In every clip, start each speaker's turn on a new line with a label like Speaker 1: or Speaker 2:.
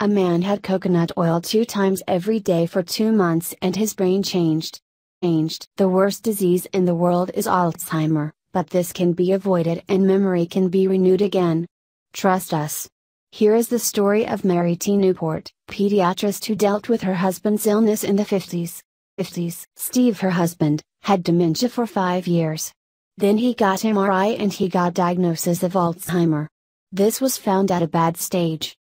Speaker 1: A man had coconut oil 2 times every day for 2 months and his brain changed. The worst disease in the world is Alzheimer, but this can be avoided and memory can be renewed again. Trust us. Here is the story of Mary T. Newport, pediatrist who dealt with her husband's illness in the 50s. Steve, her husband, had dementia for 5 years. Then he got MRI and he got diagnosis of Alzheimer. This was found at a bad stage.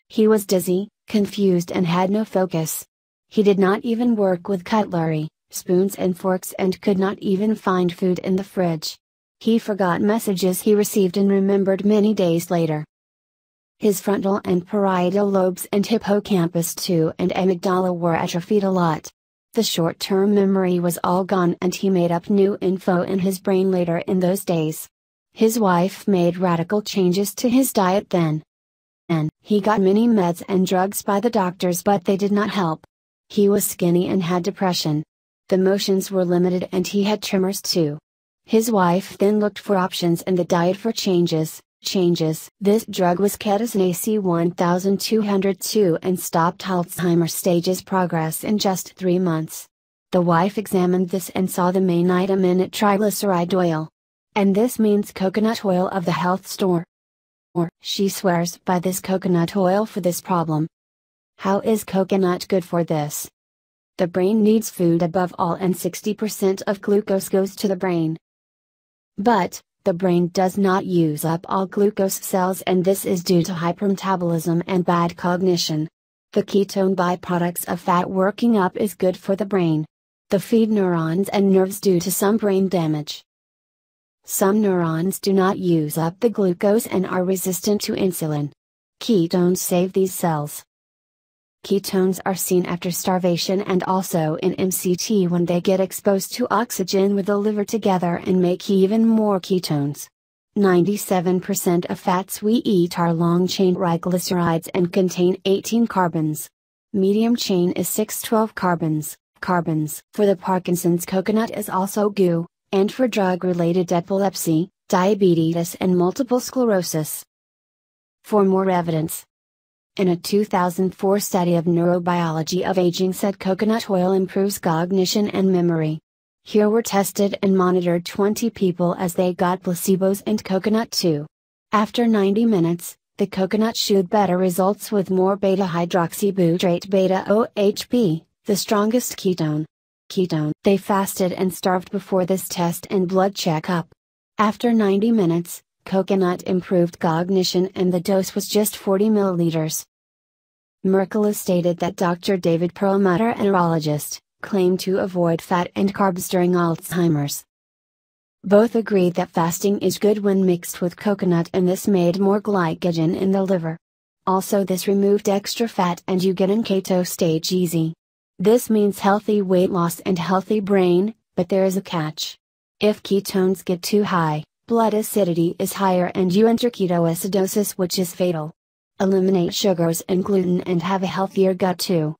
Speaker 1: He was dizzy, confused and had no focus. He did not even work with cutlery, spoons and forks and could not even find food in the fridge. He forgot messages he received and remembered many days later. His frontal and parietal lobes and hippocampus too and amygdala were atrophied a lot. The short-term memory was all gone and he made up new info in his brain later in those days. His wife made radical changes to his diet then. And he got many meds and drugs by the doctors but they did not help. He was skinny and had depression. The motions were limited and he had tremors too. His wife then looked for options in the diet for changes. This drug was ketones AC1202 and stopped Alzheimer's stage's progress in just 3 months. The wife examined this and saw the main item in it, triglyceride oil. And this means coconut oil of the health store. She swears by this coconut oil for this problem. How is coconut good for this? The brain needs food above all and 60% of glucose goes to the brain. But, the brain does not use up all glucose cells and this is due to hypermetabolism and bad cognition. The ketone byproducts of fat working up is good for the brain. They feed neurons and nerves due to some brain damage. Some neurons do not use up the glucose and are resistant to insulin. Ketones save these cells. Ketones are seen after starvation and also in MCT when they get exposed to oxygen with the liver together and make even more ketones. 97% of fats we eat are long-chain triglycerides and contain 18 carbons. Medium chain is 6-12 carbons. For the Parkinson's, coconut is also GU, and for drug-related epilepsy, diabetes and multiple sclerosis. For more evidence, in a 2004 study of neurobiology of aging said coconut oil improves cognition and memory. Here were tested and monitored 20 people as they got placebos and coconut too. After 90 minutes, the coconut showed better results with more beta-hydroxybutyrate beta-OHB, the strongest ketone. They fasted and starved before this test and blood checkup. After 90 minutes, coconut improved cognition and the dose was just 40 milliliters. Merkel stated that Dr. David Perlmutter, a neurologist, claimed to avoid fat and carbs during Alzheimer's. Both agreed that fasting is good when mixed with coconut and this made more glycogen in the liver. Also this removed extra fat and you get in keto stage easy. This means healthy weight loss and healthy brain, but there is a catch. If ketones get too high, blood acidity is higher and you enter ketoacidosis which is fatal. Eliminate sugars and gluten and have a healthier gut too.